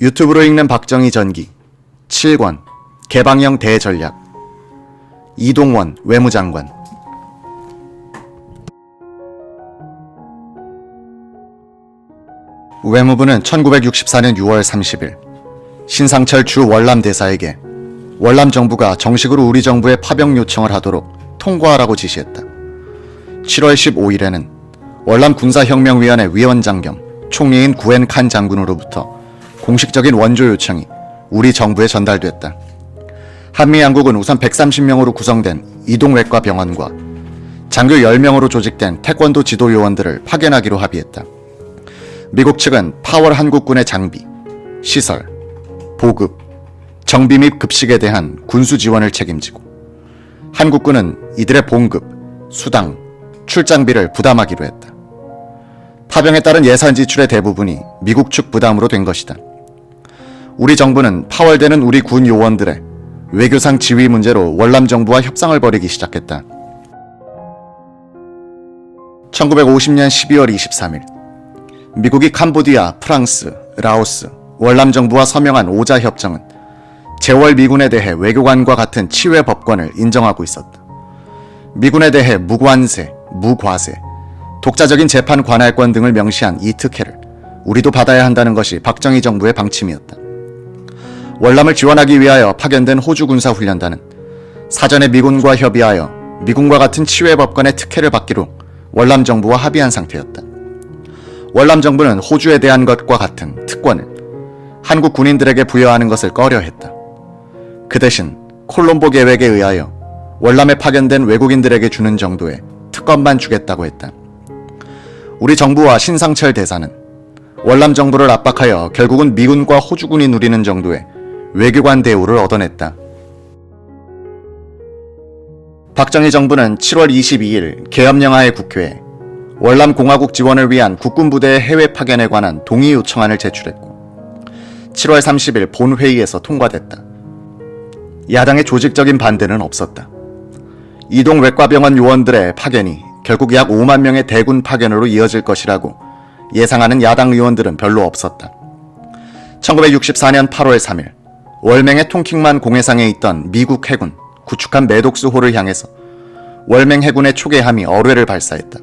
유튜브로 읽는 박정희 전기 7권 개방형 대전략 이동원 외무장관. 외무부는 1964년 6월 30일 신상철 주 월남 대사에게 월남 정부가 정식으로 우리 정부에 파병 요청을 하도록 통과하라고 지시했다. 7월 15일에는 월남 군사혁명위원회 위원장 겸 총리인 구엔 칸 장군으로부터 공식적인 원조 요청이 우리 정부에 전달됐다. 한미양국은 우선 130명으로 구성된 이동외과 병원과 장교 10명으로 조직된 태권도 지도 요원들을 파견하기로 합의했다. 미국 측은 파월 한국군의 장비, 시설, 보급, 정비 및 급식에 대한 군수 지원을 책임지고 한국군은 이들의 봉급, 수당, 출장비를 부담하기로 했다. 파병에 따른 예산 지출의 대부분이 미국 측 부담으로 된 것이다. 우리 정부는 파월되는 우리 군 요원들의 외교상 지위 문제로 월남 정부와 협상을 벌이기 시작했다. 1950년 12월 23일 미국이 캄보디아, 프랑스, 라오스, 월남 정부와 서명한 오자 협정은 재월 미군에 대해 외교관과 같은 치외 법권을 인정하고 있었다. 미군에 대해 무관세, 무과세, 독자적인 재판 관할권 등을 명시한 이 특혜를 우리도 받아야 한다는 것이 박정희 정부의 방침이었다. 월남을 지원하기 위하여 파견된 호주 군사훈련단은 사전에 미군과 협의하여 미군과 같은 치외 법권의 특혜를 받기로 월남 정부와 합의한 상태였다. 월남 정부는 호주에 대한 것과 같은 특권을 한국 군인들에게 부여하는 것을 꺼려했다. 그 대신 콜롬보 계획에 의하여 월남에 파견된 외국인들에게 주는 정도의 특권만 주겠다고 했다. 우리 정부와 신상철 대사는 월남 정부를 압박하여 결국은 미군과 호주군이 누리는 정도의 외교관 대우를 얻어냈다. 박정희 정부는 7월 22일 계엄령하에 국회에 월남 공화국 지원을 위한 국군부대의 해외 파견에 관한 동의 요청안을 제출했고 7월 30일 본회의에서 통과됐다. 야당의 조직적인 반대는 없었다. 이동 외과병원 요원들의 파견이 결국 약 5만 명의 대군 파견으로 이어질 것이라고 예상하는 야당 의원들은 별로 없었다. 1964년 8월 3일 월맹의 통킹만 공해상에 있던 미국 해군 구축한 매독스호를 향해서 월맹 해군의 초계함이 어뢰를 발사했다.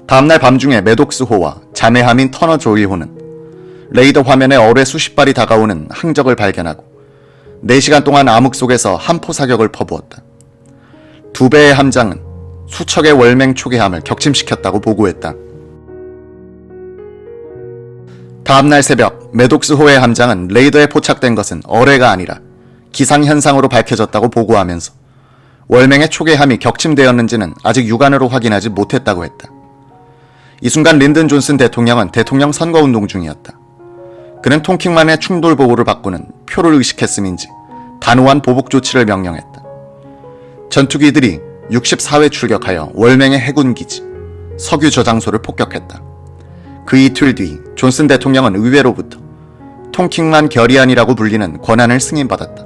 다음날 밤중에 매독스호와 자매함인 터너 조이호는 레이더 화면에 어뢰 수십 발이 다가오는 항적을 발견하고 4시간 동안 암흑 속에서 함포 사격을 퍼부었다. 2배의 함장은 수척의 월맹 초계함을 격침시켰다고 보고했다. 다음날 새벽 매독스호의 함장은 레이더에 포착된 것은 어뢰가 아니라 기상현상으로 밝혀졌다고 보고하면서 월맹의 초계함이 격침되었는지는 아직 육안으로 확인하지 못했다고 했다. 이 순간 린든 존슨 대통령은 대통령 선거운동 중이었다. 그는 통킹만의 충돌 보고를 바꾸는 표를 의식했음인지 단호한 보복 조치를 명령했다. 전투기들이 64회 출격하여 월맹의 해군기지, 석유 저장소를 폭격했다. 그 이틀 뒤 존슨 대통령은 의회로부터 통킹만 결의안이라고 불리는 권한을 승인받았다.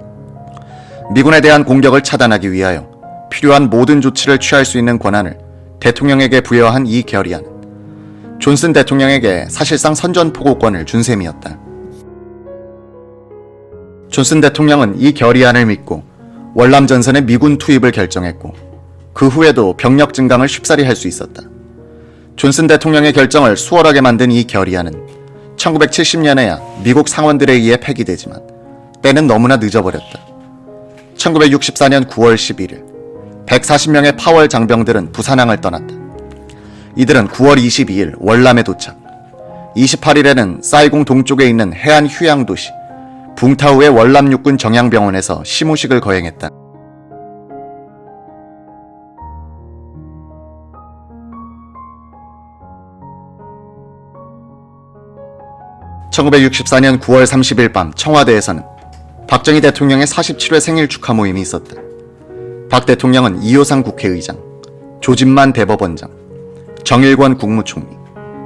미군에 대한 공격을 차단하기 위하여 필요한 모든 조치를 취할 수 있는 권한을 대통령에게 부여한 이 결의안은 존슨 대통령에게 사실상 선전포고권을 준 셈이었다. 존슨 대통령은 이 결의안을 믿고 월남 전선의 미군 투입을 결정했고 그 후에도 병력 증강을 쉽사리 할 수 있었다. 존슨 대통령의 결정을 수월하게 만든 이 결의안은 1970년에야 미국 상원들에 의해 폐기되지만 때는 너무나 늦어버렸다. 1964년 9월 11일 140명의 파월 장병들은 부산항을 떠났다. 이들은 9월 22일 월남에 도착, 28일에는 사이공 동쪽에 있는 해안 휴양 도시 붕타우의 월남 육군 정양병원에서 시무식을 거행했다. (1964년 9월 30일) 밤 청와대에서는 박정희 대통령의 47회 생일 축하 모임이 있었다. 박 대통령은 이효상 국회의장, 조진만 대법원장, 정일권 국무총리,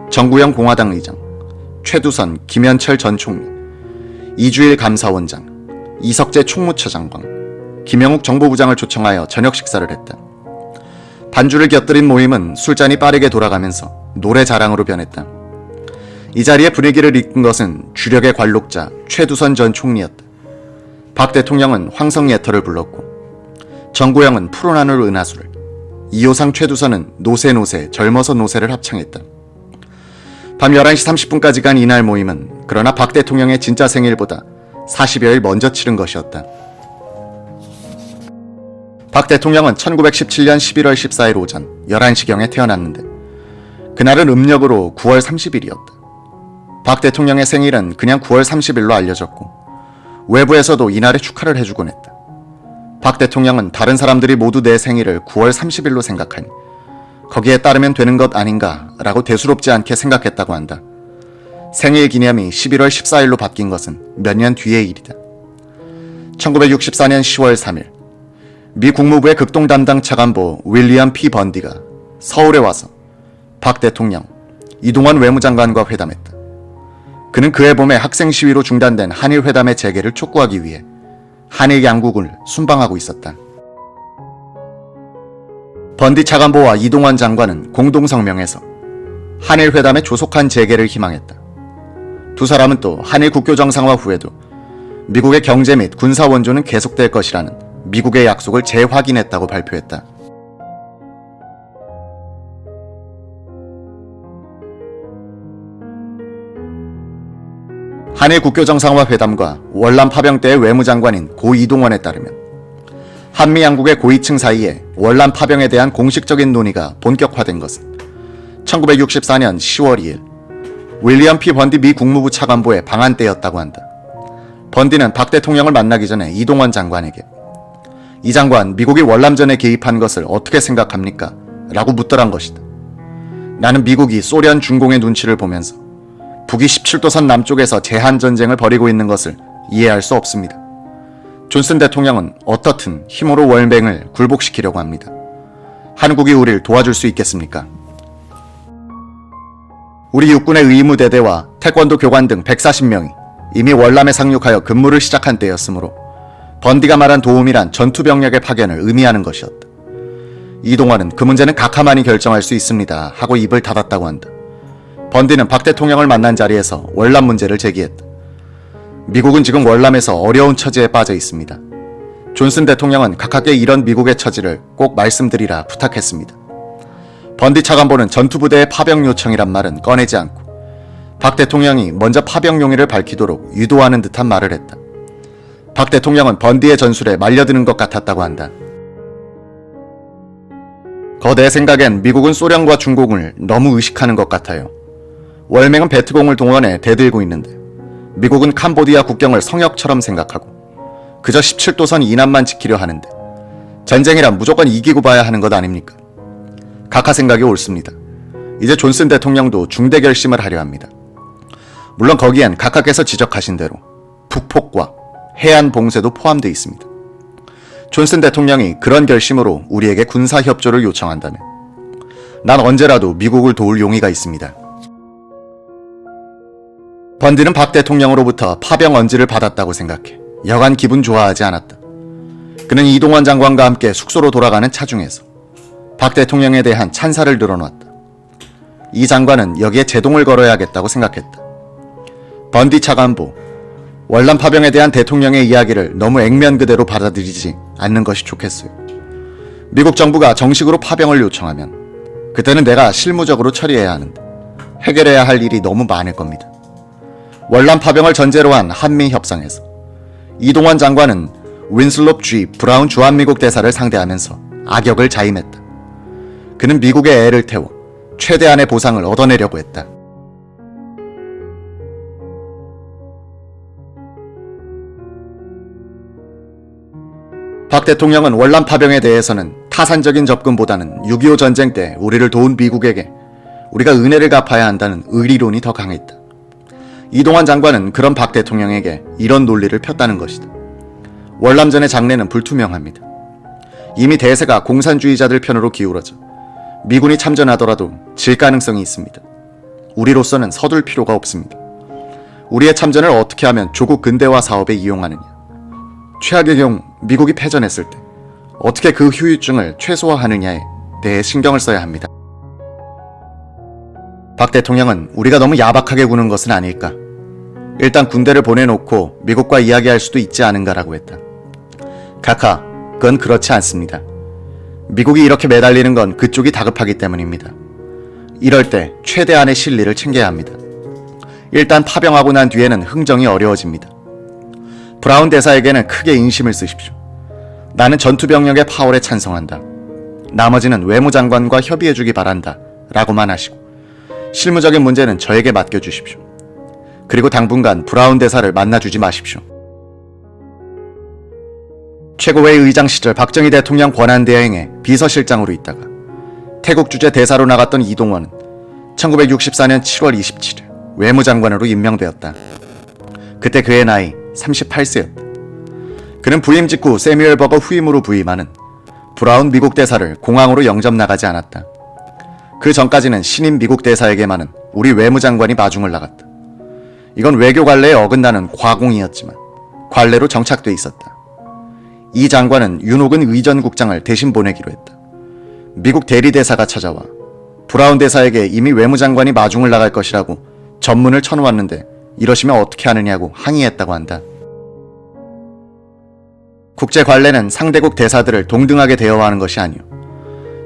정구영 공화당 의장, 최두선, 김현철 전 총리, 이주일 감사원장, 이석재 총무처장관, 김영욱 정보부장을 초청하여 저녁 식사를 했다. 반주를 곁들인 모임은 술잔이 빠르게 돌아가면서 노래 자랑으로 변했다. 이 자리의 분위기를 이끈 것은 주력의 관록자 최두선 전 총리였다. 박 대통령은 황성예터를 불렀고 정구영은 푸른 하늘 은하수를, 이호상 최두선은 노세 젊어서 노세를 합창했다. 밤 11시 30분까지 간 이날 모임은 그러나 박 대통령의 진짜 생일보다 40여일 먼저 치른 것이었다. 박 대통령은 1917년 11월 14일 오전 11시경에 태어났는데 그날은 음력으로 9월 30일이었다. 박 대통령의 생일은 그냥 9월 30일로 알려졌고 외부에서도 이날에 축하를 해주곤 했다. 박 대통령은 다른 사람들이 모두 내 생일을 9월 30일로 생각하니 거기에 따르면 되는 것 아닌가라고 대수롭지 않게 생각했다고 한다. 생일 기념이 11월 14일로 바뀐 것은 몇 년 뒤의 일이다. 1964년 10월 3일 미 국무부의 극동 담당 차관보 윌리엄 P. 번디가 서울에 와서 박 대통령, 이동환 외무장관과 회담했다. 그는 그해 봄에 학생 시위로 중단된 한일 회담의 재개를 촉구하기 위해 한일 양국을 순방하고 있었다. 번디 차관보와 이동환 장관은 공동 성명에서 한일 회담의 조속한 재개를 희망했다. 두 사람은 또 한일 국교 정상화 후에도 미국의 경제 및 군사 원조는 계속될 것이라는 미국의 약속을 재확인했다고 발표했다. 한일 국교 정상화 회담과 월남 파병 때의 외무장관인 고 이동원에 따르면 한미 양국의 고위층 사이에 월남 파병에 대한 공식적인 논의가 본격화된 것은 1964년 10월 2일 윌리엄 P. 번디 미 국무부 차관보의 방한 때였다고 한다. 번디는 박 대통령을 만나기 전에 이동원 장관에게 이 장관, 미국이 월남전에 개입한 것을 어떻게 생각합니까? 라고 묻더란 것이다. 나는 미국이 소련 준공의 눈치를 보면서 북이 17도선 남쪽에서 제한전쟁을 벌이고 있는 것을 이해할 수 없습니다. 존슨 대통령은 어떻든 힘으로 월맹을 굴복시키려고 합니다. 한국이 우리를 도와줄 수 있겠습니까? 우리 육군의 의무대대와 태권도 교관 등 140명이 이미 월남에 상륙하여 근무를 시작한 때였으므로 번디가 말한 도움이란 전투병력의 파견을 의미하는 것이었다. 이동환은 그 문제는 각하만이 결정할 수 있습니다 하고 입을 닫았다고 한다. 번디는 박 대통령을 만난 자리에서 월남 문제를 제기했다. 미국은 지금 월남에서 어려운 처지에 빠져 있습니다. 존슨 대통령은 각하께 이런 미국의 처지를 꼭 말씀드리라 부탁했습니다. 번디 차관보는 전투부대의 파병 요청이란 말은 꺼내지 않고 박 대통령이 먼저 파병 용의를 밝히도록 유도하는 듯한 말을 했다. 박 대통령은 번디의 전술에 말려드는 것 같았다고 한다. 내 생각엔 미국은 소련과 중국을 너무 의식하는 것 같아요. 월맹은 베트공을 동원해 대들고 있는데 미국은 캄보디아 국경을 성역처럼 생각하고 그저 17도선 이남만 지키려 하는데 전쟁이란 무조건 이기고 봐야 하는 것 아닙니까? 각하 생각이 옳습니다. 이제 존슨 대통령도 중대 결심을 하려 합니다. 물론 거기엔 각하께서 지적하신 대로 북폭과 해안 봉쇄도 포함되어 있습니다. 존슨 대통령이 그런 결심으로 우리에게 군사협조를 요청한다면 난 언제라도 미국을 도울 용의가 있습니다. 번디는 박 대통령으로부터 파병 언지를 받았다고 생각해 여간 기분 좋아하지 않았다. 그는 이동환 장관과 함께 숙소로 돌아가는 차중에서 박 대통령에 대한 찬사를 늘어놓았다. 이 장관은 여기에 제동을 걸어야겠다고 생각했다. 번디 차관보, 월남 파병에 대한 대통령의 이야기를 너무 액면 그대로 받아들이지 않는 것이 좋겠어요. 미국 정부가 정식으로 파병을 요청하면 그때는 내가 실무적으로 처리해야 하는데 해결해야 할 일이 너무 많을 겁니다. 월남 파병을 전제로 한 한미 협상에서 이동환 장관은 윈슬롭 G. 브라운 주한미국 대사를 상대하면서 악역을 자임했다. 그는 미국의 애를 태워 최대한의 보상을 얻어내려고 했다. 박 대통령은 월남 파병에 대해서는 타산적인 접근보다는 6.25 전쟁 때 우리를 도운 미국에게 우리가 은혜를 갚아야 한다는 의리론이 더 강했다. 이동환 장관은 그런 박 대통령에게 이런 논리를 폈다는 것이다. 월남전의 장래는 불투명합니다. 이미 대세가 공산주의자들 편으로 기울어져 미군이 참전하더라도 질 가능성이 있습니다. 우리로서는 서둘 필요가 없습니다. 우리의 참전을 어떻게 하면 조국 근대화 사업에 이용하느냐, 최악의 경우 미국이 패전했을 때 어떻게 그 후유증을 최소화하느냐에 대해 신경을 써야 합니다. 박 대통령은 우리가 너무 야박하게 구는 것은 아닐까. 일단 군대를 보내놓고 미국과 이야기할 수도 있지 않은가라고 했다. 카카, 그건 그렇지 않습니다. 미국이 이렇게 매달리는 건 그쪽이 다급하기 때문입니다. 이럴 때 최대한의 실리를 챙겨야 합니다. 일단 파병하고 난 뒤에는 흥정이 어려워집니다. 브라운 대사에게는 크게 인심을 쓰십시오. 나는 전투병력의 파월에 찬성한다. 나머지는 외무장관과 협의해주기 바란다. 라고만 하시고 실무적인 문제는 저에게 맡겨주십시오. 그리고 당분간 브라운 대사를 만나주지 마십시오. 최고회 의장 시절 박정희 대통령 권한대행의 비서실장으로 있다가 태국 주재 대사로 나갔던 이동원은 1964년 7월 27일 외무장관으로 임명되었다. 그때 그의 나이 38세였다. 그는 부임 직후 세뮤얼 버거 후임으로 부임하는 브라운 미국 대사를 공항으로 영접 나가지 않았다. 그 전까지는 신임 미국 대사에게만은 우리 외무장관이 마중을 나갔다. 이건 외교 관례에 어긋나는 과공이었지만 관례로 정착돼 있었다. 이 장관은 윤옥은 의전국장을 대신 보내기로 했다. 미국 대리대사가 찾아와 브라운 대사에게 이미 외무장관이 마중을 나갈 것이라고 전문을 쳐놓았는데 이러시면 어떻게 하느냐고 항의했다고 한다. 국제 관례는 상대국 대사들을 동등하게 대여하는 것이 아니오.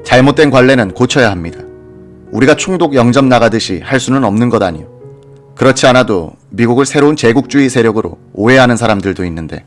잘못된 관례는 고쳐야 합니다. 우리가 총독 영접 나가듯이 할 수는 없는 것 아니오. 그렇지 않아도 미국을 새로운 제국주의 세력으로 오해하는 사람들도 있는데